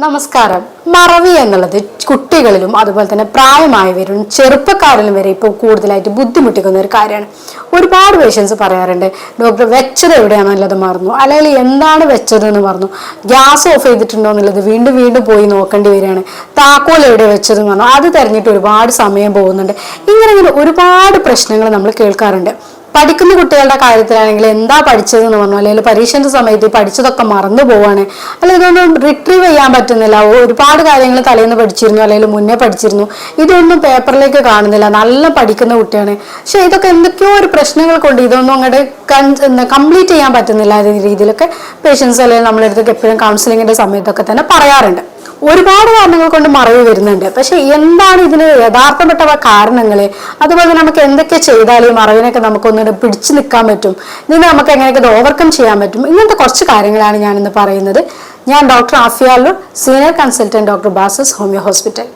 നമസ്കാരം. മറവി എന്നുള്ളത് കുട്ടികളിലും അതുപോലെ തന്നെ പ്രായമായവരും ചെറുപ്പക്കാരിലും വരെ ഇപ്പോൾ കൂടുതലായിട്ട് ബുദ്ധിമുട്ടിക്കുന്ന ഒരു കാര്യമാണ്. ഒരുപാട് പേഷ്യൻസ് പറയാറുണ്ട്, ഡോക്ടർ വെച്ചത് എവിടെയാണെന്നുള്ളത് മറന്നു, അല്ലെങ്കിൽ എന്താണ് വെച്ചതെന്ന് മറന്നു, ഗ്യാസ് ഓഫ് ചെയ്തിട്ടുണ്ടോ എന്നുള്ളത് വീണ്ടും വീണ്ടും പോയി നോക്കേണ്ടി വരികയാണ്, താക്കോൽ എവിടെ വെച്ചതെന്ന് പറഞ്ഞു അത് തെരഞ്ഞിട്ട് ഒരുപാട് സമയം പോകുന്നുണ്ട്. ഇങ്ങനെ ഒരുപാട് പ്രശ്നങ്ങൾ നമ്മൾ കേൾക്കാറുണ്ട്. പഠിക്കുന്ന കുട്ടികളുടെ കാര്യത്തിലാണെങ്കിൽ എന്താ പഠിച്ചതെന്ന് പറഞ്ഞു, അല്ലെങ്കിൽ പരീക്ഷന്റെ സമയത്ത് പഠിച്ചതൊക്കെ മറന്നു പോവാണ്, അല്ലെങ്കിൽ ഇതൊന്നും റിട്രീവ് ചെയ്യാൻ പറ്റുന്നില്ല. ഒരുപാട് കാര്യങ്ങൾ തലേന്ന് പഠിച്ചിരുന്നു അല്ലെങ്കിൽ മുന്നേ പഠിച്ചിരുന്നു, ഇതൊന്നും പേപ്പറിലേക്ക് കാണുന്നില്ല. നല്ല പഠിക്കുന്ന കുട്ടിയാണ്, പക്ഷെ ഇതൊക്കെ എന്തൊക്കെയോ ഒരു പ്രശ്നങ്ങൾ കൊണ്ട് ഇതൊന്നും അങ്ങോട്ട് കംപ്ലീറ്റ് ചെയ്യാൻ പറ്റുന്നില്ല. അതേ രീതിയിലൊക്കെ പേഷ്യൻസ് അല്ലെങ്കിൽ നമ്മുടെ അടുത്തൊക്കെ എപ്പോഴും കൗൺസിലിങ്ങിന്റെ സമയത്തൊക്കെ തന്നെ പറയാറുണ്ട്. ഒരുപാട് കാരണങ്ങൾ കൊണ്ട് മറവി വരുന്നുണ്ട്. പക്ഷെ എന്താണ് ഇതിന് യഥാർത്ഥപ്പെട്ട കാരണങ്ങൾ, അതുപോലെ നമുക്ക് എന്തൊക്കെ ചെയ്താൽ ഈ മറവിനൊക്കെ നമുക്കൊന്ന് പിടിച്ചു നിൽക്കാൻ പറ്റും, ഇതിന് നമുക്ക് എങ്ങനെയൊക്കെ ഇത് ഓവർകം ചെയ്യാൻ പറ്റും, ഇങ്ങനത്തെ കുറച്ച് കാര്യങ്ങളാണ് ഞാനിന്ന് പറയുന്നത്. ഞാൻ doctor Afiya അല്ലൂർ, senior consultant, doctor ബാസസ് homeo hospital.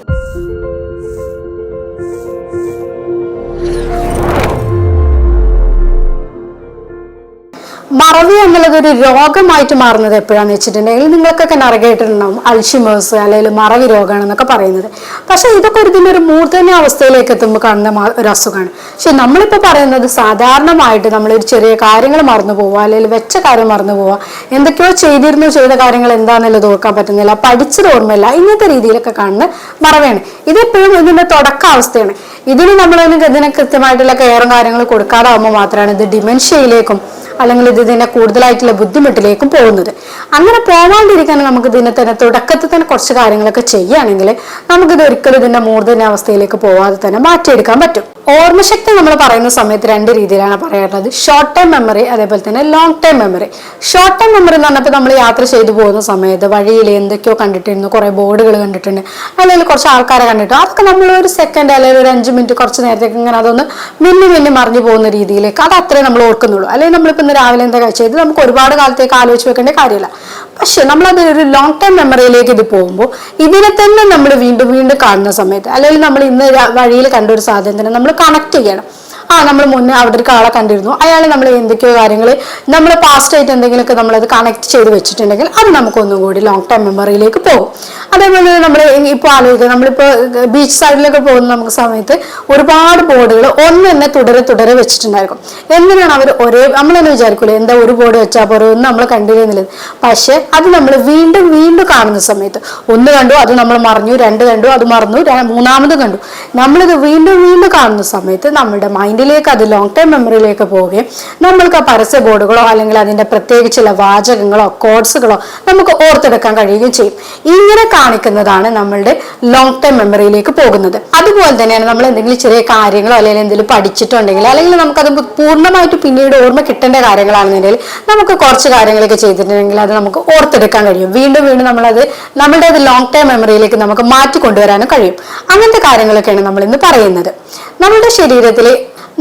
മറവി എന്നുള്ളത് ഒരു രോഗമായിട്ട് മാറുന്നത് എപ്പോഴാന്ന് വെച്ചിട്ടുണ്ടെങ്കിൽ നിങ്ങൾക്കൊക്കെ അറിയായിട്ടുണ്ടാവും, അൽഷിമേഴ്സ് അല്ലെങ്കിൽ മറവി രോഗമാണെന്നൊക്കെ പറയുന്നത്. പക്ഷെ ഇതൊക്കെ ഇതിൻ്റെ ഒരു മൂർധന്യ അവസ്ഥയിലേക്ക് എത്തുമ്പോൾ കാണുന്ന ഒരു അസുഖമാണ്. പക്ഷെ നമ്മളിപ്പോൾ പറയുന്നത് സാധാരണമായിട്ട് നമ്മളൊരു ചെറിയ കാര്യങ്ങൾ മറന്നു പോവുക, അല്ലെങ്കിൽ വെച്ച കാര്യം മറന്നു പോവുക, എന്തൊക്കെയോ ചെയ്ത കാര്യങ്ങൾ എന്താണെന്നുള്ളത് ഓർക്കാൻ പറ്റുന്നില്ല, പഠിച്ചത് ഓർമ്മയില്ല, ഇങ്ങനത്തെ രീതിയിലൊക്കെ കാണുന്ന മറവിയാണ്. ഇതെപ്പോഴും ഇതിൻ്റെ തുടക്കാവസ്ഥയാണ്. ഇതിന് കൃത്യമായിട്ടുള്ള കെയറും കാര്യങ്ങളും കൊടുക്കാതാവുമ്പോൾ മാത്രമാണ് ഇത് ഡിമെൻഷ്യയിലേക്കും അല്ലെങ്കിൽ ഇതിനെ കൂടുതലായിട്ടുള്ള ബുദ്ധിമുട്ടിലേക്കും പോകുന്നത്. അങ്ങനെ പോകാണ്ടിരിക്കാൻ നമുക്ക് ഇതിനെ തന്നെ തുടക്കത്തിൽ തന്നെ കുറച്ച് കാര്യങ്ങളൊക്കെ ചെയ്യുകയാണെങ്കിൽ നമുക്കിത് ഒരിക്കലും ഇതിന്റെ മൂർധന്യാവസ്ഥയിലേക്ക് പോവാതെ തന്നെ മാറ്റിയെടുക്കാൻ പറ്റും. ഓർമ്മശക്തി നമ്മൾ പറയുന്ന സമയത്ത് രണ്ട് രീതിയിലാണ് പറയാറുള്ളത്, ഷോർട്ട് ടൈം മെമ്മറി അതേപോലെ തന്നെ long time memory. Short time memory എന്ന് പറഞ്ഞപ്പോൾ നമ്മൾ യാത്ര ചെയ്തു പോകുന്ന സമയത്ത് വഴിയിൽ എന്തൊക്കെയോ കണ്ടിട്ടുണ്ട്, കുറെ ബോർഡുകൾ കണ്ടിട്ടുണ്ട്, അല്ലെങ്കിൽ കുറച്ച് ആൾക്കാരെ കണ്ടിട്ടുണ്ട്, അതൊക്കെ നമ്മൾ ഒരു സെക്കൻഡ് അല്ലെങ്കിൽ ഒരു 5 മിനിറ്റ് കുറച്ച് നേരത്തേക്ക് ഇങ്ങനെ അതൊന്ന് മിന്നി മറിഞ്ഞു പോകുന്ന രീതിയിലേക്ക് അത് അത്രേ നമ്മൾ ഓർക്കുന്നുള്ളൂ. അല്ലെങ്കിൽ നമ്മളിപ്പോൾ ഇന്ന് രാവിലെ എന്താ കഴിച്ചത് നമുക്ക് ഒരുപാട് കാലത്തേക്ക് ആലോചിച്ച് വെക്കേണ്ട കാര്യമില്ല. പക്ഷെ നമ്മളത് ഒരു ലോങ് ടൈം മെമ്മറിയിലേക്ക് ഇത് പോകുമ്പോൾ ഇതിനെ തന്നെ നമ്മൾ വീണ്ടും വീണ്ടും കാണുന്ന സമയത്ത്, അല്ലെങ്കിൽ നമ്മൾ ഇന്ന് വഴിയിൽ കണ്ട ഒരു സാധനം തന്നെ നമ്മൾ കണക്ട് ചെയ്യണം. നമ്മൾ മുന്നേ അവിടെ ഒരു ആളെ കണ്ടിരുന്നു, അയാൾ നമ്മൾ എന്തൊക്കെയോ കാര്യങ്ങൾ നമ്മൾ പാസ്റ്റ് ആയിട്ട് എന്തെങ്കിലുമൊക്കെ നമ്മളത് കണക്ട് ചെയ്ത് വെച്ചിട്ടുണ്ടെങ്കിൽ അത് നമുക്കൊന്നും കൂടി ലോങ് ടൈം മെമ്മറിയിലേക്ക് പോകും. അതേപോലെ നമ്മൾ ഇപ്പോൾ ആലോചിക്കുക, നമ്മളിപ്പോൾ ബീച്ച് സൈഡിലൊക്കെ പോകുന്ന നമുക്ക് സമയത്ത് ഒരുപാട് ബോർഡുകൾ ഒന്ന് തന്നെ തുടരെ വെച്ചിട്ടുണ്ടായിരിക്കും. എന്തിനാണ് അവർ നമ്മൾ തന്നെ വിചാരിക്കൂലേ എന്താ ഒരു ബോർഡ് വെച്ചാൽ പോരെ, ഒന്ന് നമ്മൾ കണ്ടിരുന്നില്ല. പക്ഷെ അത് നമ്മൾ വീണ്ടും വീണ്ടും കാണുന്ന സമയത്ത് ഒന്ന് കണ്ടു അത് നമ്മൾ മറഞ്ഞു, 2 കണ്ടു അത് മറന്നു, 3ാമത് കണ്ടു, നമ്മളിത് വീണ്ടും വീണ്ടും കാണുന്ന സമയത്ത് നമ്മുടെ മൈൻഡിലേക്ക് അത് ലോങ് ടൈം മെമ്മറിയിലേക്ക് പോവുകയും നമ്മൾക്ക് ആ പരസ്യ ബോർഡുകളോ അല്ലെങ്കിൽ അതിന്റെ പ്രത്യേകിച്ചുള്ള വാചകങ്ങളോ കോഡ്സുകളോ നമുക്ക് ഓർത്തെടുക്കാൻ കഴിയുകയും ചെയ്യും. ഇങ്ങനെ കാണിക്കുന്നതാണ് നമ്മളുടെ ലോങ് ടൈം മെമ്മറിയിലേക്ക് പോകുന്നത്. അതുപോലെ തന്നെയാണ് നമ്മൾ എന്തെങ്കിലും ചെറിയ കാര്യങ്ങളോ അല്ലെങ്കിൽ എന്തെങ്കിലും പഠിച്ചിട്ടുണ്ടെങ്കിൽ അല്ലെങ്കിൽ നമുക്കത് പൂർണ്ണമായിട്ട് പിന്നീട് ഓർമ്മ കിട്ടേണ്ട കാര്യങ്ങളാണെന്നുണ്ടെങ്കിൽ നമുക്ക് കുറച്ച് കാര്യങ്ങളൊക്കെ ചെയ്തിട്ടുണ്ടെങ്കിൽ അത് നമുക്ക് ഓർത്തെടുക്കാൻ കഴിയും. വീണ്ടും വീണ്ടും നമ്മളുടെ ലോങ് ടൈം മെമ്മറിയിലേക്ക് നമുക്ക് മാറ്റിക്കൊണ്ടുവരാനും കഴിയും. അങ്ങനത്തെ കാര്യങ്ങളൊക്കെയാണ് നമ്മൾ ഇന്ന് പറയുന്നത്. നമ്മുടെ ശരീരത്തിൽ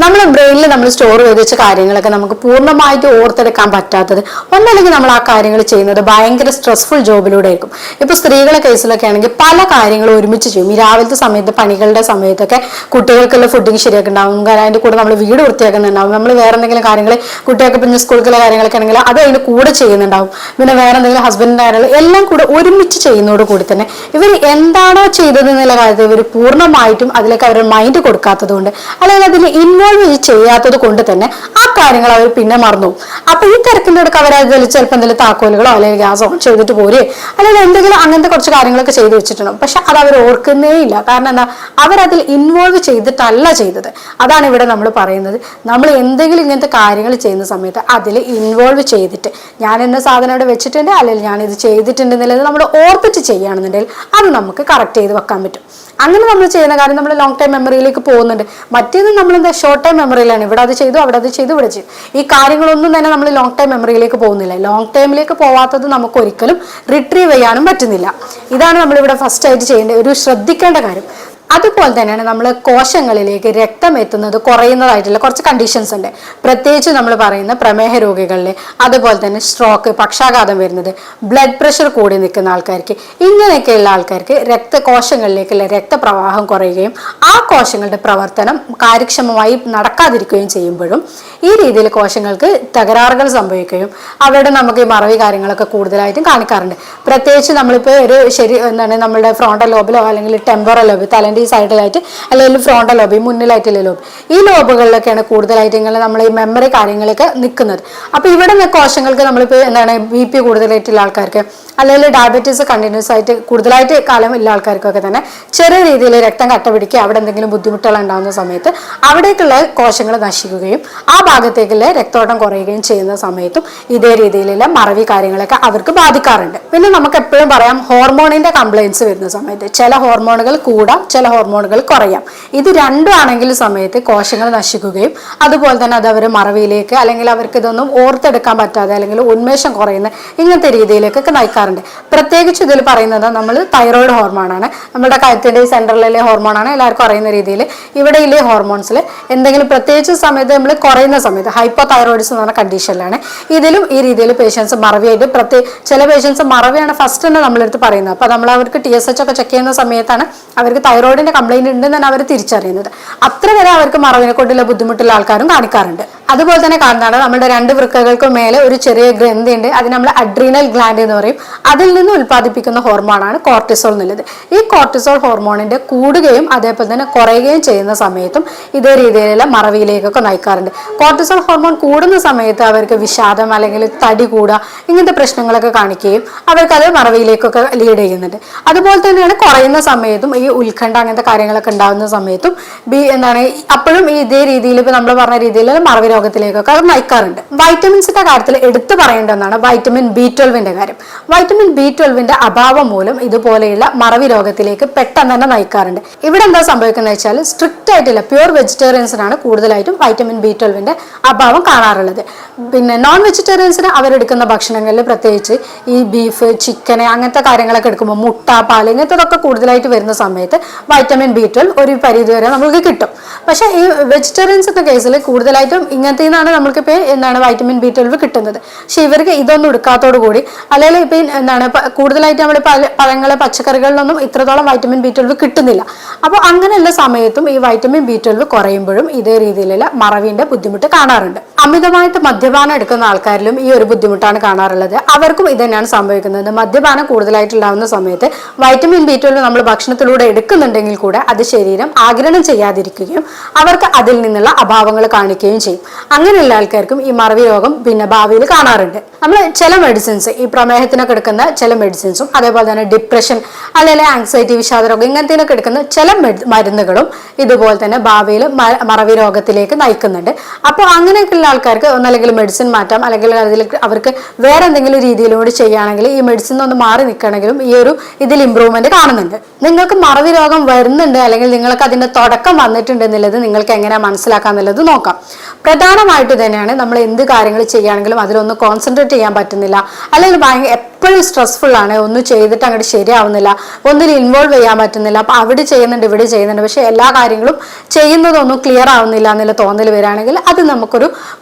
നമ്മുടെ ബ്രെയിനിൽ നമ്മൾ സ്റ്റോർ ചെയ്ത് വെച്ച കാര്യങ്ങളൊക്കെ നമുക്ക് പൂർണ്ണമായിട്ട് ഓർത്തെടുക്കാൻ പറ്റാത്തത് ഒന്നല്ലെങ്കിൽ നമ്മൾ ആ കാര്യങ്ങൾ ചെയ്യുന്നത് ഭയങ്കര സ്ട്രെസ്ഫുൾ ജോബിലൂടെ ആയിരിക്കും. ഇപ്പൊ സ്ത്രീകളുടെ കേസിലൊക്കെ ആണെങ്കിൽ പല കാര്യങ്ങളും ഒരുമിച്ച് ചെയ്യും. ഈ രാവിലത്തെ സമയത്ത് പണികളുടെ സമയത്തൊക്കെ കുട്ടികൾക്കുള്ള ഫുഡിങ് ശരിയാക്കുന്നുണ്ടാവും, അതിന്റെ കൂടെ നമ്മൾ വീട് വൃത്തിയാക്കുന്നുണ്ടാവും, നമ്മൾ വേറെ എന്തെങ്കിലും കാര്യങ്ങൾ കുട്ടികൾക്ക് പിന്നെ സ്കൂളിലെ കാര്യങ്ങളൊക്കെ ആണെങ്കിൽ അത് അതിന്റെ കൂടെ ചെയ്യുന്നുണ്ടാവും, പിന്നെ വേറെ എന്തെങ്കിലും ഹസ്ബൻഡിന്റെ കാര്യങ്ങൾ എല്ലാം കൂടെ ഒരുമിച്ച് ചെയ്യുന്നതോട് കൂടി തന്നെ ഇവർ എന്താണോ ചെയ്തത് എന്നുള്ള കാര്യത്തിൽ ഇവർ പൂർണ്ണമായിട്ടും അതിലേക്ക് അവരുടെ മൈൻഡ് കൊടുക്കാത്തത് കൊണ്ട് അല്ലെങ്കിൽ അതിൽ ഇൻവോൾവ് ചെയ്യാത്തത് കൊണ്ട് തന്നെ ആ കാര്യങ്ങൾ അവർ പിന്നെ മറന്നു. അപ്പൊ ഈ തിരക്കിന്റെ ഇടയ്ക്ക് അവരതിൽ ചിലപ്പോൾ എന്തെങ്കിലും താക്കോലുകളോ അല്ലെങ്കിൽ ഗ്യാസ് ഓൺ ചെയ്തിട്ട് പോരെ അല്ലെങ്കിൽ എന്തെങ്കിലും അങ്ങനത്തെ കുറച്ച് കാര്യങ്ങളൊക്കെ ചെയ്ത് വെച്ചിട്ടുണ്ടാവും. പക്ഷെ അത് അവർ ഓർക്കുന്നേ ഇല്ല. കാരണം എന്താ, അവരതിൽ ഇൻവോൾവ് ചെയ്തിട്ടല്ല ചെയ്തത്. അതാണ് ഇവിടെ നമ്മൾ പറയുന്നത്. നമ്മൾ എന്തെങ്കിലും ഇങ്ങനത്തെ കാര്യങ്ങൾ ചെയ്യുന്ന സമയത്ത് അതിൽ ഇൻവോൾവ് ചെയ്തിട്ട് ഞാൻ എന്ന സാധനം ഇവിടെ വെച്ചിട്ടുണ്ട് അല്ലെങ്കിൽ ഞാൻ ഇത് ചെയ്തിട്ടുണ്ട് എന്നുള്ളത് നമ്മൾ ഓർത്തിട്ട് ചെയ്യുകയാണെന്നുണ്ടെങ്കിൽ അത് നമുക്ക് കറക്റ്റ് ചെയ്ത് വെക്കാൻ പറ്റും. അങ്ങനെ നമ്മൾ ചെയ്യുന്ന കാര്യം നമ്മൾ ലോങ് ടൈം മെമ്മറിയിലേക്ക് പോകുന്നുണ്ട്. മറ്റേത് നമ്മൾ എന്താ ഷോർട്ട് ടൈം മെമ്മറിയിലാണ്, ഇവിടെ അത് ചെയ്തു അവിടെ അത് ചെയ്തു ഇവിടെ ചെയ്തു. ഈ കാര്യങ്ങളൊന്നും തന്നെ നമ്മൾ ലോങ് ടൈം മെമ്മറിയിലേക്ക് പോകുന്നില്ല. ലോങ് ടൈമിലേക്ക് പോവാത്തത് നമുക്ക് ഒരിക്കലും റിട്രീവ് ചെയ്യാനും പറ്റുന്നില്ല. ഇതാണ് നമ്മളിവിടെ ഫസ്റ്റ് ആയിട്ട് ചെയ്യേണ്ട ഒരു ശ്രദ്ധിക്കേണ്ട കാര്യം. അതുപോലെ തന്നെയാണ് നമ്മൾ കോശങ്ങളിലേക്ക് രക്തം എത്തുന്നത് കുറയുന്നതായിട്ടുള്ള കുറച്ച് കണ്ടീഷൻസ് ഉണ്ട്. പ്രത്യേകിച്ച് നമ്മൾ പറയുന്ന പ്രമേഹ രോഗികളിൽ, അതുപോലെ തന്നെ സ്ട്രോക്ക്, പക്ഷാഘാതം വരുന്നത്, ബ്ലഡ് പ്രഷർ കൂടി നിൽക്കുന്ന ആൾക്കാർക്ക്, ഇങ്ങനെയൊക്കെയുള്ള ആൾക്കാർക്ക് കോശങ്ങളിലേക്കുള്ള രക്തപ്രവാഹം കുറയുകയും ആ കോശങ്ങളുടെ പ്രവർത്തനം കാര്യക്ഷമമായി നടക്കാതിരിക്കുകയും ചെയ്യുമ്പോഴും ഈ രീതിയിൽ കോശങ്ങൾക്ക് തകരാറുകൾ സംഭവിക്കുകയും അവിടെ നമുക്ക് ഈ മറവി കാര്യങ്ങളൊക്കെ കൂടുതലായിട്ടും കാണിക്കാറുണ്ട്. പ്രത്യേകിച്ച് നമ്മളിപ്പോൾ നമ്മുടെ ഫ്രോണ്ടൽ ലോബിലോ അല്ലെങ്കിൽ ടെമ്പറൽ ലോബ്, തലൻ്റെ ഈ സൈഡിലായിട്ട് അല്ലെങ്കിൽ ഫ്രോണ്ടൽ ലോബ്, മുന്നിലായിട്ടുള്ള ലോബ്, ഈ ലോബുകളിലൊക്കെയാണ് കൂടുതലായിട്ട് ഇങ്ങനെ നമ്മൾ ഈ മെമ്മറി കാര്യങ്ങളൊക്കെ നിൽക്കുന്നത്. അപ്പോൾ ഇവിടെ നിന്ന് കോശങ്ങൾക്ക് നമ്മളിപ്പോൾ BP കൂടുതലായിട്ടുള്ള ആൾക്കാർക്ക്, അല്ലെങ്കിൽ ഡയബറ്റീസ് കണ്ടിന്യൂസ് ആയിട്ട് കൂടുതലായിട്ട് കാലം ഉള്ള ആൾക്കാർക്കൊക്കെ തന്നെ ചെറിയ രീതിയിൽ രക്തം കട്ട പിടിക്കുക, അവിടെ എന്തെങ്കിലും ബുദ്ധിമുട്ടുകൾ ഉണ്ടാകുന്ന സമയത്ത് അവിടേക്കുള്ള കോശങ്ങൾ നശിക്കുകയും ആ ഭാഗത്തേക്കുള്ള രക്തോട്ടം കുറയുകയും ചെയ്യുന്ന സമയത്തും ഇതേ രീതിയിലുള്ള മറവി കാര്യങ്ങളൊക്കെ അവർക്ക് ബാധിക്കാറുണ്ട്. പിന്നെ നമുക്ക് എപ്പോഴും പറയാം, ഹോർമോണിന്റെ കംപ്ലയിൻസ് വരുന്ന സമയത്ത് ചില ഹോർമോണുകൾ കൂടാം, ചില ഹോർമോണുകൾ കുറയാം. ഇത് രണ്ടും ആണെങ്കിൽ സമയത്ത് കോശങ്ങൾ നശിക്കുകയും അതുപോലെ തന്നെ അത് അവർ മറവിയിലേക്ക് അല്ലെങ്കിൽ അവർക്ക് ഇതൊന്നും ഓർത്തെടുക്കാൻ പറ്റാതെ അല്ലെങ്കിൽ ഉന്മേഷം കുറയുന്ന ഇങ്ങനത്തെ രീതിയിലേക്കൊക്കെ നയിക്കാറുണ്ട്. പ്രത്യേകിച്ച് ഇതിൽ പറയുന്നത് നമ്മൾ തൈറോയിഡ് ഹോർമോണാണ്, നമ്മുടെ കഴുത്തിന്റെ സെൻട്രലിലെ ഹോർമോണാണ്. എല്ലാവർക്കും അറിയുന്ന രീതിയിൽ ഇവിടെയിലെ ഹോർമോൺസിൽ എന്തെങ്കിലും പ്രത്യേകിച്ച് സമയത്ത് നമ്മൾ കുറയുന്ന സമയത്ത് ഹൈപ്പോ തൈറോയിഡിസം എന്ന് പറഞ്ഞ കണ്ടീഷനിലാണ് ഇതിലും ഈ രീതിയിൽ പേഷ്യൻസ് മറവിയായിട്ട് ചില പേഷ്യൻസ് മറവിയാണ് ഫസ്റ്റ് തന്നെ നമ്മളെടുത്ത് പറയുന്നത്. അപ്പോൾ നമ്മൾ അവർക്ക് TSH ഒക്കെ ചെക്ക് ചെയ്യുന്ന സമയത്താണ് അവർക്ക് തൈറോയിഡിന്റെ കംപ്ലൈന്റ് ഉണ്ടെന്ന് തന്നെ അവർ തിരിച്ചറിയുന്നത്. അത്ര വരെ അവർക്ക് മറവിനെ കൊണ്ടുള്ള ബുദ്ധിമുട്ടുള്ള ആൾക്കാരും കാണിക്കാറുണ്ട്. അതുപോലെ തന്നെ കാണുന്നതാണ് നമ്മുടെ 2 വൃക്കകൾക്കും മേലെ ഒരു ചെറിയ ഗ്രന്ഥി ഉണ്ട്, അത് നമ്മൾ അഡ്രീനൽ ഗ്ലാൻഡ് എന്ന് പറയും. അതിൽ നിന്ന് ഉൽപ്പാദിപ്പിക്കുന്ന ഹോർമോണാണ് കോർട്ടിസോൾ എന്നുള്ളത്. ഈ കോർട്ടിസോൾ ഹോർമോണിന്റെ കൂടുകയും അതേപോലെ തന്നെ കുറയുകയും ചെയ്യുന്ന സമയത്തും ഇതേ രീതിയിലുള്ള മറവിയിലേക്കൊക്കെ നയിക്കാറുണ്ട്. കോർട്ടിസോൾ ഹോർമോൺ കൂടുന്ന സമയത്ത് അവർക്ക് വിഷാദം അല്ലെങ്കിൽ തടി കൂടുക ഇങ്ങനത്തെ പ്രശ്നങ്ങളൊക്കെ കാണിക്കുകയും അവർക്കത് മറവിയിലേക്കൊക്കെ ലീഡ് ചെയ്യുന്നുണ്ട്. അതുപോലെ തന്നെയാണ് കുറയുന്ന സമയത്തും ഈ ഉത്കണ്ഠ അങ്ങനത്തെ കാര്യങ്ങളൊക്കെ ഉണ്ടാകുന്ന സമയത്തും അപ്പോഴും ഇതേ രീതിയിൽ ഇപ്പൊ നമ്മൾ പറഞ്ഞ രീതിയിൽ മറവി രോഗത്തിലേക്കൊക്കെ നയിക്കാറുണ്ട്. വൈറ്റമിൻസിന്റെ കാര്യത്തിൽ എടുത്തു പറയേണ്ട ഒന്നാണ് വൈറ്റമിൻ B12 കാര്യം. വൈറ്റമിൻ B12 അഭാവം മൂലം ഇതുപോലെയുള്ള മറവി രോഗത്തിലേക്ക് പെട്ടെന്ന് തന്നെ നയിക്കാറുണ്ട്. ഇവിടെ എന്താ സംഭവിക്കുന്നത് വെച്ചാൽ സ്ട്രിക്റ്റ് ആയിട്ടുള്ള പ്യൂർ വെജിറ്റേറിയൻസിനാണ് കൂടുതലായിട്ടും വൈറ്റമിൻ B12 അഭാവം കാണാറുള്ളത്. പിന്നെ നോൺ വെജിറ്റേറിയൻസിന് അവരെടുക്കുന്ന ഭക്ഷണങ്ങളിൽ പ്രത്യേകിച്ച് ഈ ബീഫ്, ചിക്കൻ അങ്ങനത്തെ കാര്യങ്ങളൊക്കെ എടുക്കുമ്പോൾ മുട്ട, പാൽ ഇങ്ങനത്തതൊക്കെ കൂടുതലായിട്ട് വരുന്ന സമയത്ത് വൈറ്റമിൻ B12 ഒരു പരിധി വരെ നമുക്ക് കിട്ടും. പക്ഷെ ഈ വെജിറ്റേറിയൻസിന്റെ കേസിൽ കൂടുതലായിട്ടും ഇങ്ങനത്തെ നിന്നാണ് നമ്മൾക്കിപ്പോൾ വൈറ്റമിൻ B12 കിട്ടുന്നത്. പക്ഷെ ഇവർക്ക് ഇതൊന്നും എടുക്കാത്തോടു കൂടി അല്ലെങ്കിൽ ഇപ്പം കൂടുതലായിട്ട് നമ്മൾ പഴങ്ങളെ പച്ചക്കറികളിലൊന്നും ഇത്രത്തോളം വൈറ്റമിൻ B12 കിട്ടുന്നില്ല. അപ്പോൾ അങ്ങനെയുള്ള സമയത്തും ഈ വൈറ്റമിൻ B12 കുറയുമ്പോഴും ഇതേ രീതിയിലുള്ള മറവിന്റെ ബുദ്ധിമുട്ട് കാണാറുണ്ട്. അമിതമായിട്ട് മദ്യപാനം എടുക്കുന്ന ആൾക്കാരിലും ഈ ഒരു ബുദ്ധിമുട്ടാണ് കാണാറുള്ളത്. അവർക്കും ഇത് തന്നെയാണ് സംഭവിക്കുന്നത്. മദ്യപാനം കൂടുതലായിട്ടുണ്ടാകുന്ന സമയത്ത് വൈറ്റമിൻ B12 നമ്മൾ ഭക്ഷണത്തിലൂടെ എടുക്കുന്നുണ്ടെങ്കിൽ കൂടെ അത് ശരീരം ആഗിരണം ചെയ്യാതിരിക്കുകയും അവർക്ക് അതിൽ നിന്നുള്ള അഭാവങ്ങൾ കാണിക്കുകയും ചെയ്യും. അങ്ങനെയുള്ള ആൾക്കാർക്കും ഈ മറവി രോഗം പിന്നെ ഭാവിയിൽ കാണാറുണ്ട്. നമ്മൾ ചില മെഡിസിൻസ്, ഈ പ്രമേഹത്തിനൊക്കെ എടുക്കുന്ന ചില മെഡിസിൻസും അതേപോലെ തന്നെ ഡിപ്രഷൻ അല്ലെങ്കിൽ ആങ്സൈറ്റി, വിഷാദ രോഗം ഇങ്ങനത്തേനൊക്കെ എടുക്കുന്ന ചില മരുന്നുകളും ഇതുപോലെ തന്നെ ഭാവിയിൽ മറവി രോഗത്തിലേക്ക് നയിക്കുന്നുണ്ട്. അപ്പോൾ അങ്ങനെയൊക്കെയുള്ള ആൾക്കാർക്ക് ഒന്നല്ലെങ്കിൽ മെഡിസിൻ മാറ്റാം, അല്ലെങ്കിൽ അതിൽ അവർക്ക് വേറെ എന്തെങ്കിലും രീതിയിലൂടെ ചെയ്യുകയാണെങ്കിൽ ഈ മെഡിസിൻ ഒന്ന് മാറി നിൽക്കണമെങ്കിലും ഈ ഒരു ഇതിൽ ഇമ്പ്രൂവ്മെന്റ് കാണുന്നുണ്ട്. നിങ്ങൾക്ക് മറവി രോഗം വരുന്നുണ്ട് അല്ലെങ്കിൽ നിങ്ങൾക്ക് അതിന്റെ തുടക്കം വന്നിട്ടുണ്ട് എന്നുള്ളത് നിങ്ങൾക്ക് എങ്ങനെയാണ് മനസ്സിലാക്കാന്നുള്ളത് നോക്കാം. പ്രധാനമായിട്ട് തന്നെയാണ് നമ്മൾ എന്ത് കാര്യങ്ങൾ ചെയ്യുകയാണെങ്കിലും അതിലൊന്ന് കോൺസെൻട്രേറ്റ് ചെയ്യാൻ പറ്റുന്നില്ല, അല്ലെങ്കിൽ എപ്പോഴും സ്ട്രെസ്ഫുൾ ആണ്, ഒന്നും ചെയ്തിട്ട് അങ്ങോട്ട് ശരിയാവുന്നില്ല, ഒന്നിൽ ഇൻവോൾവ് ചെയ്യാൻ പറ്റുന്നില്ല. അപ്പോൾ അവിടെ ചെയ്യുന്നുണ്ട് ഇവിടെ ചെയ്യുന്നുണ്ട്, പക്ഷെ എല്ലാ കാര്യങ്ങളും ചെയ്യുന്നതൊന്നും ക്ലിയർ ആവുന്നില്ല എന്നുള്ള തോന്നൽ വരികയാണെങ്കിൽ അത് നമുക്കൊരു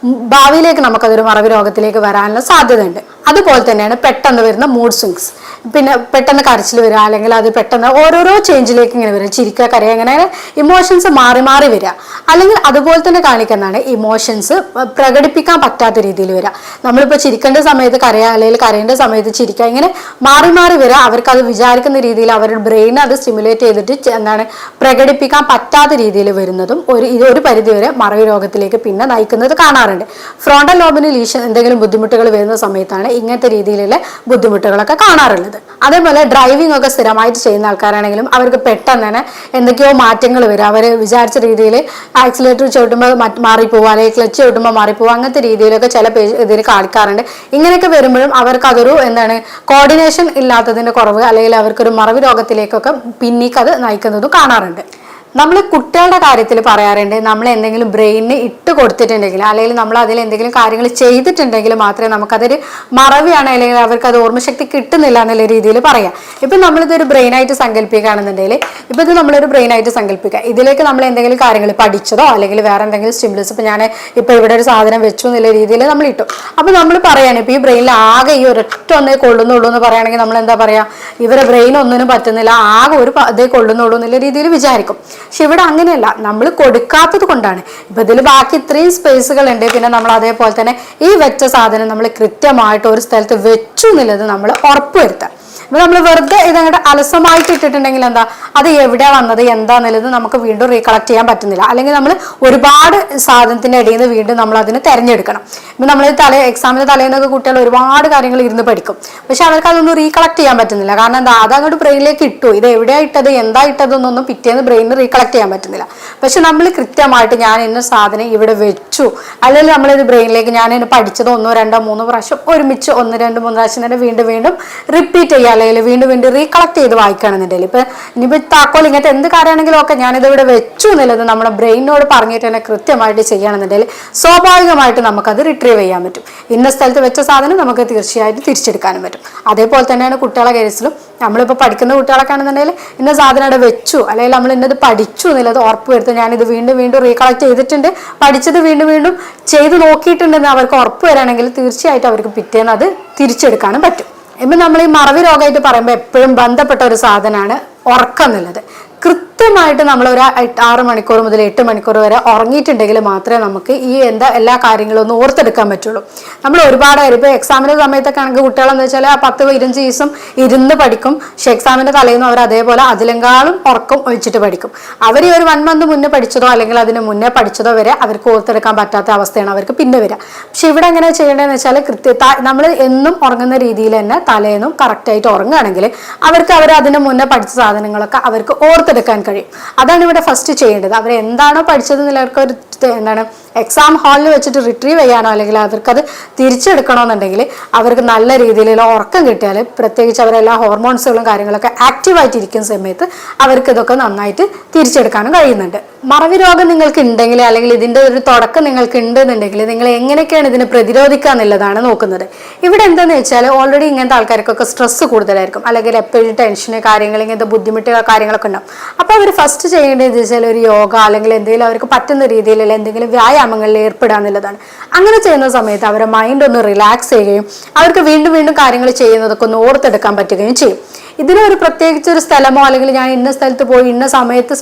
ഭാവിയിലേക്ക് നമുക്കതൊരു മറവി രോഗത്തിലേക്ക് വരാനുള്ള സാധ്യതയുണ്ട്. അതുപോലെ തന്നെയാണ് പെട്ടെന്ന് വരുന്ന മൂഡ് സ്വിങ്സ്, പിന്നെ പെട്ടെന്ന് കരച്ചിൽ വരിക, അല്ലെങ്കിൽ അത് പെട്ടെന്ന് ഓരോരോ ചേഞ്ചിലേക്ക് ഇങ്ങനെ വരിക, ചിരിക്കുക, കരയുക, അങ്ങനെ ഇമോഷൻസ് മാറി മാറി വരിക. അല്ലെങ്കിൽ അതുപോലെ തന്നെ കാണിക്കുന്നതാണ് ഇമോഷൻസ് പ്രകടിപ്പിക്കാൻ പറ്റാത്ത രീതിയിൽ വരിക. നമ്മളിപ്പോൾ ചിരിക്കേണ്ട സമയത്ത് കരയുക, അല്ലെങ്കിൽ കരയേണ്ട സമയത്ത് ചിരിക്കുക, ഇങ്ങനെ മാറി മാറി വരിക. അവർക്ക് അത് വിചാരിക്കുന്ന രീതിയിൽ അവരുടെ ബ്രെയിൻ അത് സ്റ്റിമുലേറ്റ് ചെയ്തിട്ട് പ്രകടിപ്പിക്കാൻ പറ്റാത്ത രീതിയിൽ വരുന്നതും ഒരു പരിധിവരെ മറവി രോഗത്തിലേക്ക് പിന്നെ നയിക്കുന്നത് കാണാറുണ്ട്. ഫ്രോണ്ടൽ ലോബിന് ലീഷൻ എന്തെങ്കിലും ബുദ്ധിമുട്ടുകൾ വരുന്ന സമയത്താണ് ഇങ്ങനത്തെ രീതിയിലുള്ള ബുദ്ധിമുട്ടുകളൊക്കെ കാണാറുള്ളത്. അതേപോലെ ഡ്രൈവിംഗ് ഒക്കെ സ്ഥിരമായിട്ട് ചെയ്യുന്ന ആൾക്കാരാണെങ്കിലും അവർക്ക് പെട്ടെന്ന് തന്നെ എന്തൊക്കെയോ മാറ്റങ്ങൾ വരും. അവർ വിചാരിച്ച രീതിയിൽ ആക്സിലേറ്റർ ചവിട്ടുമ്പോൾ മാറിപ്പോവുക, അല്ലെങ്കിൽ ക്ലച്ച് ചവിട്ടുമ്പോൾ മാറിപ്പോവുക, അങ്ങനത്തെ രീതിയിലൊക്കെ ചില ഇതിൽ കാണിക്കാറുണ്ട്. ഇങ്ങനെയൊക്കെ വരുമ്പോഴും അവർക്ക് അതൊരു കോർഡിനേഷൻ ഇല്ലാത്തതിന്റെ കുറവ്, അല്ലെങ്കിൽ അവർക്കൊരു മറവി രോഗത്തിലേക്കൊക്കെ പിന്നീക്ക് അത് നയിക്കുന്നതും കാണാറുണ്ട്. നമ്മൾ കുട്ടികളുടെ കാര്യത്തിൽ പറയാറുണ്ട്, നമ്മൾ എന്തെങ്കിലും ബ്രെയിനിന് ഇട്ട് കൊടുത്തിട്ടുണ്ടെങ്കിൽ അല്ലെങ്കിൽ നമ്മൾ അതിൽ എന്തെങ്കിലും കാര്യങ്ങൾ ചെയ്തിട്ടുണ്ടെങ്കിൽ മാത്രമേ നമുക്കതൊരു മറവിയാണ് അല്ലെങ്കിൽ അവർക്ക് അത് ഓർമ്മശക്തി കിട്ടുന്നില്ല എന്നുള്ള രീതിയിൽ പറയാം. ഇപ്പം നമ്മളിതൊരു ബ്രെയിനായിട്ട് സങ്കല്പിക്കുകയാണെന്നുണ്ടെങ്കിൽ ഇപ്പം ഇത് നമ്മളൊരു ബ്രെയിനായിട്ട് സങ്കല്പിക്കുക. ഇതിലേക്ക് നമ്മൾ എന്തെങ്കിലും കാര്യങ്ങൾ പഠിച്ചതോ അല്ലെങ്കിൽ വേറെ എന്തെങ്കിലും സ്റ്റിമുലസ്, ഇപ്പം ഞാൻ ഇപ്പോൾ ഇവിടെ ഒരു സാധനം വെച്ചു എന്നുള്ള രീതിയിൽ നമ്മൾ ഇട്ടു. അപ്പോൾ നമ്മൾ പറയാണ് ഇപ്പോൾ ഈ ബ്രെയിനിൽ ആകെ ഈ ഒരൊറ്റ ഒന്നേ കൊള്ളുന്നുള്ളൂ എന്ന് പറയുകയാണെങ്കിൽ നമ്മൾ എന്താ പറയുക, ഇവരെ ബ്രെയിൻ ഒന്നിനും പറ്റുന്നില്ല, ആകെ ഒരു അതേ കൊള്ളുന്നുള്ളൂ എന്നുള്ള രീതിയിൽ വിചാരിക്കും. പക്ഷെ ഇവിടെ അങ്ങനെയല്ല, നമ്മൾ കൊടുക്കാത്തത് കൊണ്ടാണ്. ഇപ്പൊ ഇതിൽ ബാക്കി ഇത്രയും സ്പേസുകൾ ഉണ്ട്. പിന്നെ നമ്മൾ അതേപോലെ തന്നെ ഈ വെച്ച സാധനം നമ്മൾ കൃത്യമായിട്ട് ഒരു സ്ഥലത്ത് വെച്ചു എന്നുള്ളത് നമ്മൾ ഉറപ്പുവരുത്താം. ഇപ്പൊ നമ്മൾ വെറുതെ ഇതങ്ങോട്ട് അലസമായിട്ട് ഇട്ടിട്ടുണ്ടെങ്കിൽ എന്താ, അത് എവിടെയാ വന്നത് എന്താന്നുള്ളത് നമുക്ക് വീണ്ടും റീകളക്ട് ചെയ്യാൻ പറ്റുന്നില്ല. അല്ലെങ്കിൽ നമ്മൾ ഒരുപാട് സാധനത്തിന്റെ ഇടയിൽ നിന്ന് വീണ്ടും നമ്മൾ അതിന് തിരഞ്ഞെടുക്കണം. ഇപ്പൊ നമ്മൾ എക്സാമിന് തലേന്നൊക്കെ കുട്ടികൾ ഒരുപാട് കാര്യങ്ങൾ ഇരുന്ന് പഠിക്കും, പക്ഷെ അവർക്ക് അതൊന്നും റീകളക്ട് ചെയ്യാൻ പറ്റുന്നില്ല. കാരണം എന്താ, അതങ്ങോട്ട് ബ്രെയിനിലേക്ക് ഇട്ടു, ഇത് എവിടെയാ ഇട്ടത് എന്താ ഇട്ടതെന്നൊന്നും പിറ്റേന്ന് ബ്രെയിനിന് റീകളക്ട് ചെയ്യാൻ പറ്റുന്നില്ല. പക്ഷെ നമ്മൾ കൃത്യമായിട്ട് ഞാൻ ഇന്ന സാധനം ഇവിടെ വെച്ചു, അല്ലെങ്കിൽ നമ്മളിത് ബ്രെയിനിലേക്ക് ഞാൻ പഠിച്ചത് 1, 2, 3 പ്രാവശ്യം ഒരുമിച്ച് 1, 2, 3 പ്രാവശ്യം തന്നെ വീണ്ടും വീണ്ടും റിപ്പീറ്റ് ചെയ്യുക, അല്ലെങ്കിൽ വീണ്ടും വീണ്ടും റീകളക്ട് ചെയ്ത് വായിക്കുകയാണെന്നുണ്ടെങ്കിൽ ഇപ്പൊ ഇനിയിപ്പോൾ താക്കോൽ ഇങ്ങനത്തെ എന്ത് കാര്യമാണെങ്കിലും ഒക്കെ ഞാനിത് ഇവിടെ വെച്ചു എന്നുള്ളത് നമ്മുടെ ബ്രെയിനോട് പറഞ്ഞിട്ട് തന്നെ കൃത്യമായിട്ട് ചെയ്യുകയാണെന്നുണ്ടെങ്കിൽ സ്വാഭാവികമായിട്ട് നമുക്കത് റിട്രീവ് ചെയ്യാൻ പറ്റും. ഇന്ന സ്ഥലത്ത് വെച്ച സാധനം നമുക്ക് തീർച്ചയായിട്ടും തിരിച്ചെടുക്കാനും പറ്റും. അതേപോലെ തന്നെയാണ് കുട്ടികളുടെ കേസിലും. നമ്മളിപ്പോൾ പഠിക്കുന്ന കുട്ടികളൊക്കെ ആണെന്നുണ്ടെങ്കിൽ ഇന്ന സാധനം അവിടെ വെച്ചു അല്ലെങ്കിൽ നമ്മൾ ഇന്നത് പഠിച്ചു എന്നുള്ളത് ഉറപ്പ് വരുത്തും. ഞാനിത് വീണ്ടും വീണ്ടും റീകളക്ട് ചെയ്തിട്ടുണ്ട്, പഠിച്ചത് വീണ്ടും വീണ്ടും ചെയ്ത് നോക്കിയിട്ടുണ്ടെന്ന് അവർക്ക് ഉറപ്പ് വരികയാണെങ്കിൽ തീർച്ചയായിട്ടും അവർക്ക് പിറ്റേന്ന് അത് തിരിച്ചെടുക്കാനും പറ്റും. ഇപ്പം നമ്മൾ ഈ മറവി രോഗമായിട്ട് പറയുമ്പോൾ എപ്പോഴും ബന്ധപ്പെട്ട ഒരു സാധനമാണ് ഉറക്കം എന്നുള്ളത്. കൃത്യമായിട്ട് നമ്മൾ ഒരു 6 മണിക്കൂർ മുതൽ 8 മണിക്കൂർ വരെ ഉറങ്ങിയിട്ടുണ്ടെങ്കിൽ മാത്രമേ നമുക്ക് ഈ എല്ലാ കാര്യങ്ങളും ഒന്ന് ഓർത്തെടുക്കാൻ പറ്റുള്ളൂ. നമ്മൾ ഒരുപാട് ഇപ്പോൾ എക്സാമിൻ്റെ സമയത്തൊക്കെ ആണെങ്കിൽ കുട്ടികളെന്ന് വെച്ചാൽ 10-15 ദിവസം ഇരുന്ന് പഠിക്കും. പക്ഷെ എക്സാമിൻ്റെ തലേന്നും അവർ അതേപോലെ അതിലെങ്കാളും ഉറക്കം ഒഴിച്ചിട്ട് പഠിക്കും. അവർ ഒരു 1 മന്ത് മുന്നേ പഠിച്ചതോ അല്ലെങ്കിൽ അതിന് മുന്നേ പഠിച്ചതോ വരെ അവർക്ക് ഓർത്തെടുക്കാൻ പറ്റാത്ത അവസ്ഥയാണ് അവർക്ക് പിന്നെ വരിക. പക്ഷെ ഇവിടെ എങ്ങനെ ചെയ്യേണ്ടതെന്ന് വെച്ചാൽ നമ്മൾ എന്നും ഉറങ്ങുന്ന രീതിയിൽ തന്നെ തലേന്നും കറക്റ്റായിട്ട് ഉറങ്ങുകയാണെങ്കിൽ അവർക്ക് അതിന് മുന്നേ പഠിച്ച സാധനങ്ങളൊക്കെ അവർക്ക് ഓർത്തെടുക്കാൻ കഴിയും. അതാണ് ഇവിടെ ഫസ്റ്റ് ചെയ്യേണ്ടത്. അവർ എന്താണോ പഠിച്ചത് അവർക്ക് ഒരു എക്സാം ഹാളിൽ വെച്ചിട്ട് റിട്രീവ് ചെയ്യാനോ അല്ലെങ്കിൽ അവർക്കത് തിരിച്ചെടുക്കണമെന്നുണ്ടെങ്കിൽ അവർക്ക് നല്ല രീതിയിലുള്ള ഉറക്കം കിട്ടിയാൽ, പ്രത്യേകിച്ച് അവരെല്ലാ ഹോർമോൺസുകളും കാര്യങ്ങളൊക്കെ ആക്റ്റീവായിട്ടിരിക്കുന്ന സമയത്ത് അവർക്ക് ഇതൊക്കെ നന്നായിട്ട് തിരിച്ചെടുക്കാനും കഴിയുന്നുണ്ട്. മറവി രോഗം നിങ്ങൾക്ക് ഉണ്ടെങ്കിൽ അല്ലെങ്കിൽ ഇതിൻ്റെ ഒരു തുടക്കം നിങ്ങൾക്ക് ഉണ്ടെന്നുണ്ടെങ്കിൽ നിങ്ങൾ എങ്ങനെയൊക്കെയാണ് ഇതിനെ പ്രതിരോധിക്കുക എന്നുള്ളതാണ് നോക്കുന്നത്. ഇവിടെ എന്താണെന്ന് വെച്ചാൽ ഓൾറെഡി ഇങ്ങനത്തെ ആൾക്കാർക്കൊക്കെ സ്ട്രെസ് കൂടുതലായിരിക്കും, അല്ലെങ്കിൽ എപ്പോഴും ടെൻഷന് കാര്യങ്ങൾ ഇങ്ങനത്തെ ബുദ്ധിമുട്ടുകൾ കാര്യങ്ങളൊക്കെ ഉണ്ടാവും. അപ്പോൾ അവർ ഫസ്റ്റ് ചെയ്യേണ്ടത് വെച്ചാൽ ഒരു യോഗ അല്ലെങ്കിൽ എന്തെങ്കിലും അവർക്ക് പറ്റുന്ന രീതിയിലുള്ള എന്തെങ്കിലും വ്യായാമങ്ങളിൽ ഏർപ്പെടുക എന്നുള്ളതാണ്. അങ്ങനെ ചെയ്യുന്ന സമയത്ത് അവരുടെ മൈൻഡ് ഒന്ന് റിലാക്സ് ചെയ്യുകയും അവർക്ക് വീണ്ടും വീണ്ടും കാര്യങ്ങൾ ചെയ്യുന്നതൊക്കെ ഒന്ന് ഓർത്തെടുക്കാൻ പറ്റുകയും ചെയ്യും. ഇതിനൊരു പ്രത്യേകിച്ച് ഒരു സ്ഥലമോ അല്ലെങ്കിൽ ഞാൻ ഇന്ന സ്ഥലത്ത് പോയി ഇന്ന സമയത്ത്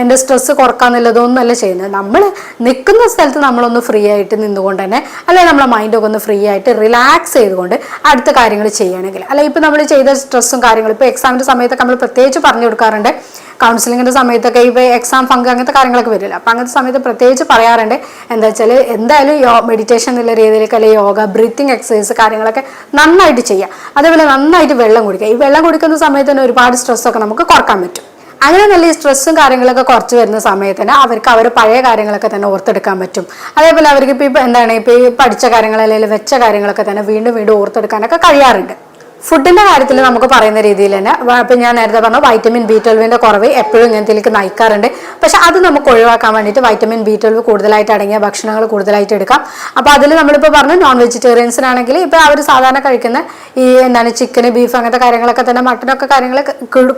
എൻ്റെ സ്ട്രെസ് കുറക്കാന്നുള്ളതൊന്നും അല്ല ചെയ്യുന്നത്. നമ്മൾ നിൽക്കുന്ന സ്ഥലത്ത് നമ്മളൊന്ന് ഫ്രീ ആയിട്ട് നിന്നുകൊണ്ട് തന്നെ, അല്ലെങ്കിൽ നമ്മളെ മൈൻഡൊക്കെ ഒന്ന് ഫ്രീ ആയിട്ട് റിലാക്സ് ചെയ്തുകൊണ്ട് അടുത്ത കാര്യങ്ങൾ ചെയ്യുകയാണെങ്കിൽ, അല്ലെങ്കിൽ ഇപ്പോൾ നമ്മൾ ചെയ്ത സ്ട്രെസ്സും കാര്യങ്ങളും ഇപ്പോൾ എക്സാമിൻ്റെ സമയത്തൊക്കെ നമ്മൾ പ്രത്യേകിച്ച് പറഞ്ഞു കൊടുക്കാറുണ്ട്. കൗൺസിലിങ്ങിൻ്റെ സമയത്തൊക്കെ ഇപ്പോൾ എക്സാം ഫങ്ക് അങ്ങനത്തെ കാര്യങ്ങളൊക്കെ വരില്ല. അപ്പോൾ അങ്ങനത്തെ സമയത്ത് പ്രത്യേകിച്ച് പറയാറുണ്ട് എന്താ വെച്ചാൽ എന്തായാലും മെഡിറ്റേഷൻ എന്നുള്ള രീതിയിലേക്ക് അല്ലെങ്കിൽ യോഗ, ബ്രീത്തിങ് എക്സസൈസ് കാര്യങ്ങളൊക്കെ നന്നായിട്ട് ചെയ്യുക. അതേപോലെ നന്നായിട്ട് വെള്ളം കുടിക്കുക. ഈ വെള്ളം കുടിക്കുന്ന സമയത്ത് തന്നെ ഒരുപാട് സ്ട്രെസ്സൊക്കെ നമുക്ക് കുറക്കാൻ പറ്റും. അങ്ങനെ നല്ല ഈ സ്ട്രെസ്സും കാര്യങ്ങളൊക്കെ കുറച്ച് വരുന്ന സമയത്ത് തന്നെ അവർക്ക് അവർ പഴയ കാര്യങ്ങളൊക്കെ തന്നെ ഓർത്തെടുക്കാൻ പറ്റും. അതേപോലെ അവർക്ക് ഇപ്പോൾ ഈ പഠിച്ച കാര്യങ്ങൾ അല്ലെങ്കിൽ വെച്ച കാര്യങ്ങളൊക്കെ തന്നെ വീണ്ടും വീണ്ടും ഓർത്തെടുക്കാനൊക്കെ കഴിയാറുണ്ട്. ഫുഡിന്റെ കാര്യത്തിൽ നമുക്ക് പറയുന്ന രീതിയിൽ തന്നെ ഇപ്പം ഞാൻ നേരത്തെ പറഞ്ഞു വൈറ്റമിൻ B12 കുറവ് എപ്പോഴും ഇങ്ങനത്തേക്ക് നയിക്കാറുണ്ട്. പക്ഷെ അത് നമുക്ക് ഒഴിവാക്കാൻ വേണ്ടിയിട്ട് വൈറ്റമിൻ B12 കൂടുതലായിട്ട് അടങ്ങിയ ഭക്ഷണങ്ങൾ കൂടുതലായിട്ട് എടുക്കാം. അപ്പോൾ അതിൽ നമ്മളിപ്പോൾ പറഞ്ഞു നോൺ വെജിറ്റേറിയൻസിനാണെങ്കിൽ ഇപ്പോൾ അവർ സാധാരണ കഴിക്കുന്ന ഈ ചിക്കന്, ബീഫ് അങ്ങനത്തെ കാര്യങ്ങളൊക്കെ തന്നെ മട്ടനൊക്കെ കാര്യങ്ങൾ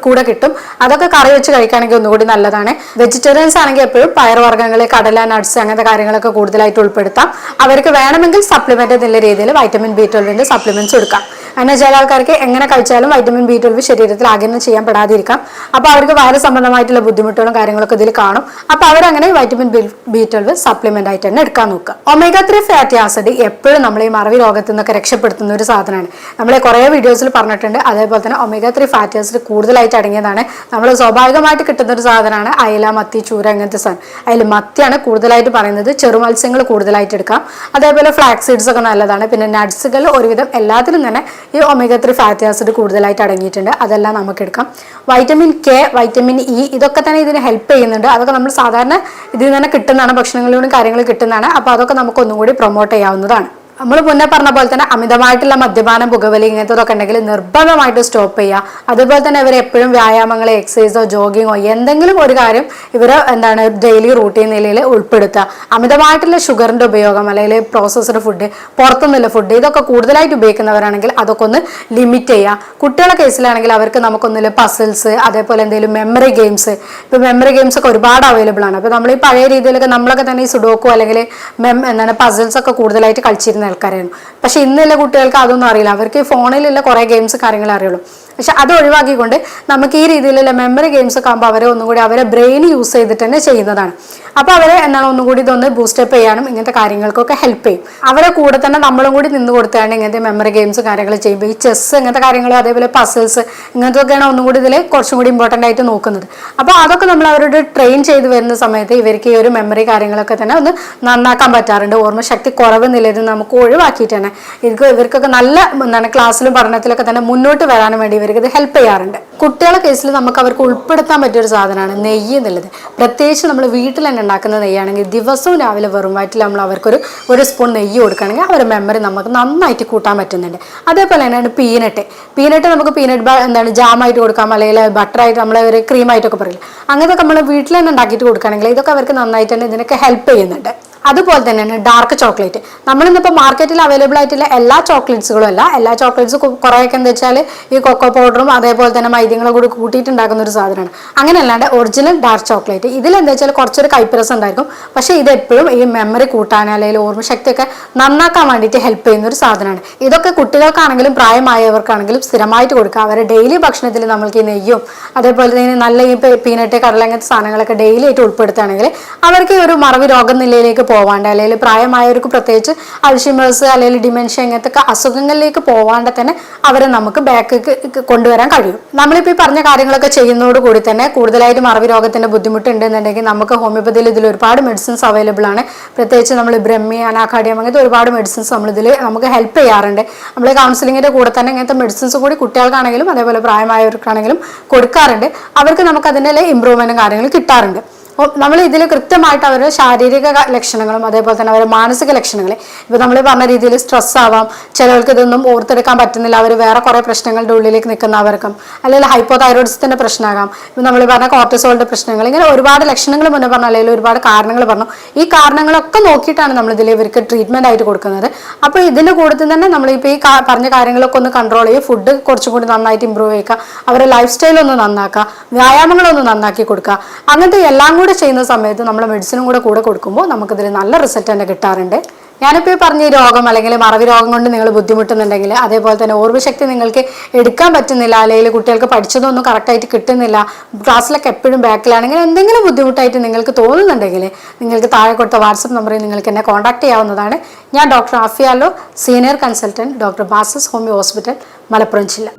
കൂടെ കിട്ടും. അതൊക്കെ കറി വെച്ച് കഴിക്കുകയാണെങ്കിൽ ഒന്നുകൂടി നല്ലതാണ്. വെജിറ്റേറിയൻസ് ആണെങ്കിൽ എപ്പോഴും പയറുവർഗ്ഗങ്ങൾ, കടല, നട്ട്സ് അങ്ങനത്തെ കാര്യങ്ങളൊക്കെ കൂടുതലായിട്ട് ഉൾപ്പെടുത്താം. അവർക്ക് വേണമെങ്കിൽ സപ്ലിമെന്റ് എന്നുള്ള രീതിയിൽ വൈറ്റമിൻ B12 സപ്ലിമെന്റ്സ് എടുക്കാം. അങ്ങനെ ചില ആൾക്കാർക്ക് എങ്ങനെ കഴിച്ചാലും വൈറ്റമിൻ B12 ശരീരത്തിൽ ആഗിരണം ചെയ്യാൻ പെടാതിരിക്കാം. അപ്പോൾ അവർക്ക് വയറ് സംബന്ധമായിട്ടുള്ള ബുദ്ധിമുട്ടുകളും കാര്യങ്ങളൊക്കെ ഇതിൽ കാണും. അപ്പോൾ അവരങ്ങനെ വൈറ്റമിൻ B12 സപ്ലിമെന്റ് ആയിട്ട് തന്നെ എടുക്കാൻ നോക്കുക. omega-3 ഫാറ്റി ആസിഡ് എപ്പോഴും നമ്മൾ ഈ മറവി രോഗത്തിൽ നിന്നൊക്കെ രക്ഷപ്പെടുത്തുന്ന ഒരു സാധനമാണ്. നമ്മളെ കുറേ വീഡിയോസിൽ പറഞ്ഞിട്ടുണ്ട്. അതേപോലെ തന്നെ omega-3 ഫാറ്റി ആസിഡ് കൂടുതലായിട്ട് അടങ്ങിയതാണ്. നമ്മൾ സ്വാഭാവികമായിട്ട് കിട്ടുന്ന ഒരു സാധനമാണ് അയല, മത്തി, ചൂര അങ്ങനത്തെ സാധനം. അതിൽ മത്തിയാണ് കൂടുതലായിട്ട് പറയുന്നത്. ചെറുമത്സ്യങ്ങൾ കൂടുതലായിട്ട് എടുക്കാം. അതേപോലെ ഫ്ലാക്സ് സീഡ്സ് ഒക്കെ നല്ലതാണ്. പിന്നെ നട്ട്സുകൾ ഒരുവിധം എല്ലാത്തിലും തന്നെ ഈ omega-3 ഫാറ്റി ആസിഡ് കൂടുതലായിട്ട് അടങ്ങിയിട്ടുണ്ട്. അതെല്ലാം നമുക്ക് എടുക്കാം. വൈറ്റമിൻ K, വൈറ്റമിൻ E ഇതൊക്കെ തന്നെ ഇതിന് ഹെൽപ്പ് ചെയ്യുന്നുണ്ട്. അതൊക്കെ നമ്മൾ സാധാരണ ഇതിൽ നിന്ന് തന്നെ കിട്ടുന്നതാണ്, ഭക്ഷണങ്ങളിലൂടെ കാര്യങ്ങൾ കിട്ടുന്നതാണ്. അപ്പോൾ അതൊക്കെ നമുക്ക് ഒന്നും കൂടി പ്രൊമോട്ട് ചെയ്യാവുന്നതാണ്. നമ്മൾ മുന്നേ പറഞ്ഞ പോലെ തന്നെ അമിതമായിട്ടുള്ള മദ്യപാനം, പുകവലി ഇങ്ങനത്തതൊക്കെ ഉണ്ടെങ്കിൽ നിർബന്ധമായിട്ട് സ്റ്റോപ്പ് ചെയ്യുക. അതുപോലെ തന്നെ ഇവർ എപ്പോഴും വ്യായാമങ്ങൾ, എക്സസൈസോ ജോഗിങ്ങോ എന്തെങ്കിലും ഒരു കാര്യം ഇവർ ഡെയിലി റൂട്ടീൻ നിലയിൽ ഉൾപ്പെടുത്തുക. അമിതമായിട്ടുള്ള ഷുഗറിന്റെ ഉപയോഗം അല്ലെങ്കിൽ പ്രോസസ്ഡ് ഫുഡ്, പുറത്തുനിന്നുള്ള ഫുഡ് ഇതൊക്കെ കൂടുതലായിട്ട് ഉപയോഗിക്കുന്നവരാണെങ്കിൽ അതൊക്കെ ഒന്ന് ലിമിറ്റ് ചെയ്യുക. കുട്ടികളുടെ കേസിലാണെങ്കിൽ അവർക്ക് നമുക്കൊന്നില്ല പസിൽസ്, അതേപോലെ എന്തെങ്കിലും മെമ്മറി ഗെയിംസ്. ഇപ്പോൾ മെമ്മറി ഗെയിംസ് ഒക്കെ ഒരുപാട് അവൈലബിൾ ആണ്. അപ്പോൾ നമ്മൾ ഈ പഴയ രീതിയിലൊക്കെ നമ്മളൊക്കെ തന്നെ ഈ സുഡോക്കോ അല്ലെങ്കിൽ പസിൽസ് ഒക്കെ കൂടുതലായിട്ട് കളിച്ചിരുന്ന ആൾക്കാരായിരുന്നു. പക്ഷെ ഇന്നുള്ള കുട്ടികൾക്ക് അതൊന്നും അറിയില്ല. അവർക്ക് ഫോണിലുള്ള കുറേ ഗെയിംസ് കാര്യങ്ങൾ അറിയുള്ളൂ. പക്ഷെ അത് ഒഴിവാക്കിക്കൊണ്ട് നമുക്ക് ഈ രീതിയിലുള്ള മെമ്മറി ഗെയിംസ് ഒക്കെ ആകുമ്പോൾ അവരെ ഒന്നും കൂടി അവരെ ബ്രെയിൻ യൂസ് ചെയ്തിട്ട് തന്നെ ചെയ്യുന്നതാണ്. അപ്പോൾ അവരെ ഒന്നും കൂടി ഇതൊന്ന് ബൂസ്റ്റപ്പ് ചെയ്യാനും ഇങ്ങനത്തെ കാര്യങ്ങൾക്കൊക്കെ ഹെൽപ്പ് ചെയ്യും. അവരെ കൂടെ തന്നെ നമ്മളും കൂടി നിന്ന് കൊടുത്താണ് ഇങ്ങനത്തെ മെമ്മറി ഗെയിംസ് കാര്യങ്ങൾ ചെയ്യുമ്പോൾ ഈ ചെസ്സ് ഇങ്ങനത്തെ കാര്യങ്ങൾ, അതേപോലെ പസിൽസ് ഇങ്ങനത്തെയൊക്കെയാണ് ഒന്നും കൂടി ഇതിൽ കുറച്ചും കൂടി ഇമ്പോർട്ടൻ്റ് ആയിട്ട് നോക്കുന്നത്. അപ്പോൾ അതൊക്കെ നമ്മൾ അവരോട് ട്രെയിൻ ചെയ്ത് വരുന്ന സമയത്ത് ഇവർക്ക് ഈ ഒരു മെമ്മറി കാര്യങ്ങളൊക്കെ തന്നെ ഒന്ന് നന്നാക്കാൻ പറ്റാറുണ്ട്. ഓർമ്മശക്തി കുറവ് നിലയിൽ നമുക്ക് ഒഴിവാക്കിയിട്ട് തന്നെ ഇവർക്കൊക്കെ നല്ല ക്ലാസ്സിലും പഠനത്തിലൊക്കെ തന്നെ മുന്നോട്ട് വരാനും വേണ്ടി ഇവർക്ക് ഇത് ഹെൽപ്പ് ചെയ്യാറുണ്ട്. കുട്ടികളുടെ കേസിൽ നമുക്ക് അവർക്ക് ഉൾപ്പെടുത്താൻ പറ്റിയൊരു സാധനമാണ് നെയ്യ് എന്നുള്ളത്. പ്രത്യേകിച്ച് നമ്മൾ വീട്ടിൽ തന്നെ ഉണ്ടാക്കുന്ന നെയ്യാണെങ്കിൽ ദിവസവും രാവിലെ വെറും വയറ്റിൽ നമ്മൾ അവർക്കൊരു സ്പൂൺ നെയ്യ് കൊടുക്കുകയാണെങ്കിൽ അവരുടെ മെമ്മറി നമുക്ക് നന്നായിട്ട് കൂട്ടാൻ പറ്റുന്നുണ്ട്. അതേപോലെ തന്നെയാണ് പീനട്ട് നമുക്ക് ജാമായിട്ട് കൊടുക്കാം, അല്ലെങ്കിൽ ബട്ടറായിട്ട് നമ്മൾ ഒരു ക്രീമായിട്ടൊക്കെ പറയില്ല. അങ്ങനത്തെ നമ്മൾ വീട്ടിൽ തന്നെ ഉണ്ടാക്കിയിട്ട് കൊടുക്കുകയാണെങ്കിൽ ഇതൊക്കെ അവർക്ക് നന്നായിട്ട് തന്നെ ഇതിനൊക്കെ ഹെൽപ്പ് ചെയ്യുന്നുണ്ട്. അതുപോലെ തന്നെയാണ് ഡാർക്ക് ചോക്ലേറ്റ്. നമ്മളിന്നിപ്പോൾ മാർക്കറ്റിൽ അവൈലബിൾ ആയിട്ടുള്ള എല്ലാ ചോക്ലേറ്റ്സുകളും അല്ല, എല്ലാ ചോക്ലേറ്റ്സ് കുറേയൊക്കെ എന്താ വെച്ചാൽ ഈ കൊക്കോ പൗഡറും അതേപോലെ തന്നെ മൈദങ്ങളും കൂടി കൂട്ടിയിട്ടുണ്ടാക്കുന്ന ഒരു സാധനമാണ്. അങ്ങനെയല്ലാണ്ട് ഒറിജിനൽ ഡാർക്ക് ചോക്ലേറ്റ് ഇതിലെന്താ വെച്ചാൽ കുറച്ചൊരു കൈപ്പരസം ഉണ്ടായിരിക്കും. പക്ഷേ ഇത് എപ്പോഴും ഈ മെമ്മറി കൂട്ടാൻ അല്ലെങ്കിൽ ഓർമ്മശക്തിയൊക്കെ നന്നാക്കാൻ വേണ്ടിയിട്ട് ഹെൽപ്പ് ചെയ്യുന്ന ഒരു സാധനമാണ്. ഇതൊക്കെ കുട്ടികൾക്കാണെങ്കിലും പ്രായമായവർക്കാണെങ്കിലും സ്ഥിരമായിട്ട് കൊടുക്കുക. അവരുടെ ഡെയിലി ഭക്ഷണത്തിൽ നമ്മൾക്ക് ഈ നെയ്യും അതേപോലെ തന്നെ നല്ല ഈ പീനട്ട്, കടല അങ്ങനത്തെ സാധനങ്ങളൊക്കെ ഡെയിലി ആയിട്ട് ഉൾപ്പെടുത്തുകയാണെങ്കിൽ അവർക്ക് ഈ ഒരു മറവി രോഗ നിലയിലേക്ക് പോവാണ്ട്, അല്ലെങ്കിൽ പ്രായമായവർക്ക് പ്രത്യേകിച്ച് അൽഷിമേഴ്സ് അല്ലെങ്കിൽ ഡിമെൻഷ്യ ഇങ്ങനത്തെ അസുഖങ്ങളിലേക്ക് പോവാണ്ട് തന്നെ അവരെ നമുക്ക് ബാക്ക് കൊണ്ടുവരാൻ കഴിയും. നമ്മളിപ്പോൾ ഈ പറഞ്ഞ കാര്യങ്ങളൊക്കെ ചെയ്യുന്നതോട് കൂടി തന്നെ കൂടുതലായിട്ട് മറവി രോഗത്തിന്റെ ബുദ്ധിമുട്ടുണ്ട് എന്നുണ്ടെങ്കിൽ നമുക്ക് ഹോമിയോപ്പതിയിൽ ഇതിൽ ഒരുപാട് മെഡിസിൻസ് അവൈലബിൾ ആണ്. പ്രത്യേകിച്ച് നമ്മൾ ബ്രഹ്മി, അനാകാർഡിയം അങ്ങനത്തെ ഒരുപാട് മെഡിസിൻസ് നമ്മളിതിൽ നമുക്ക് ഹെൽപ്പ് ചെയ്യാറുണ്ട്. നമ്മൾ കൗൺസിലിങ്ങിന്റെ കൂടെ തന്നെ ഇങ്ങനത്തെ മെഡിസിൻസ് കൂടി കുട്ടികൾക്കാണെങ്കിലും അതേപോലെ പ്രായമായവർക്കാണെങ്കിലും കൊടുക്കാറുണ്ട്. അവർക്ക് നമുക്ക് അതിൻ്റെ ഇമ്പ്രൂവ്മെന്റും കാര്യങ്ങളും കിട്ടാറുണ്ട്. നമ്മൾ ഇതിൽ കൃത്യമായിട്ട് അവരുടെ ശാരീരിക ലക്ഷണങ്ങളും അതേപോലെ തന്നെ അവരുടെ മാനസിക ലക്ഷണങ്ങൾ, ഇപ്പോൾ നമ്മൾ പറഞ്ഞ രീതിയിൽ സ്ട്രെസ് ആവാം, ചിലർക്ക് ഇതൊന്നും ഓർത്തെടുക്കാൻ പറ്റുന്നില്ല, അവർ വേറെ കുറേ പ്രശ്നങ്ങളുടെ ഉള്ളിലേക്ക് നിൽക്കുന്നവർക്കും, അല്ലെങ്കിൽ ഹൈപ്പോതൈറോയിഡിസത്തിൻ്റെ പ്രശ്നമാകാം, ഇപ്പം നമ്മൾ പറഞ്ഞ കോർട്ടിസോളിൻ്റെ പ്രശ്നങ്ങൾ, ഇങ്ങനെ ഒരുപാട് ലക്ഷണങ്ങൾ മുന്നേ പറഞ്ഞ അല്ലെങ്കിൽ ഒരുപാട് കാരണങ്ങൾ പറഞ്ഞു. ഈ കാരണങ്ങളൊക്കെ നോക്കിയിട്ടാണ് നമ്മളിതിൽ ഇവർക്ക് ട്രീറ്റ്മെൻറ്റ് ആയിട്ട് കൊടുക്കുന്നത്. അപ്പോൾ ഇതിൻ്റെ കൂട്ടത്തിൽ തന്നെ നമ്മളിപ്പോൾ ഈ പറഞ്ഞ കാര്യങ്ങളൊക്കെ ഒന്ന് കൺട്രോൾ ചെയ്യുക, ഫുഡ് കുറച്ചും കൂടി നന്നായിട്ട് ഇമ്പ്രൂവ് ചെയ്യുക, അവരുടെ ലൈഫ് സ്റ്റൈൽ ഒന്ന് നന്നാക്കുക, വ്യായാമങ്ങളൊന്ന് നന്നാക്കി കൊടുക്കുക. അങ്ങനത്തെ എല്ലാം കൂടി ചെയ്യുന്ന സമയത്ത് നമ്മൾ മെഡിസിനും കൂടെ കൊടുക്കുമ്പോൾ നമുക്കിതിൽ നല്ല റിസൾട്ട് തന്നെ കിട്ടാറുണ്ട്. ഞാനിപ്പോൾ ഈ പറഞ്ഞ ഈ രോഗം അല്ലെങ്കിൽ മറവി രോഗം കൊണ്ട് നിങ്ങൾ ബുദ്ധിമുട്ടുന്നുണ്ടെങ്കിൽ, അതേപോലെ തന്നെ ഓർമ്മശക്തി നിങ്ങൾക്ക് എടുക്കാൻ പറ്റുന്നില്ല, അല്ലെങ്കിൽ കുട്ടികൾക്ക് പഠിച്ചതൊന്നും കറക്റ്റായിട്ട് കിട്ടുന്നില്ല, ക്ലാസ്സിലൊക്കെ എപ്പോഴും ബാക്കിലാണെങ്കിൽ എന്തെങ്കിലും ബുദ്ധിമുട്ടായിട്ട് നിങ്ങൾക്ക് തോന്നുന്നുണ്ടെങ്കിൽ നിങ്ങൾക്ക് താഴെ കൊടുത്ത വാട്സപ്പ് നമ്പറിൽ നിങ്ങൾക്ക് എന്നെ കോൺടാക്ട് ചെയ്യാവുന്നതാണ്. ഞാൻ doctor ആഫിയാലോ, senior consultant, doctor ബാസസ് homeo hospital, Malappuram ജില്ല.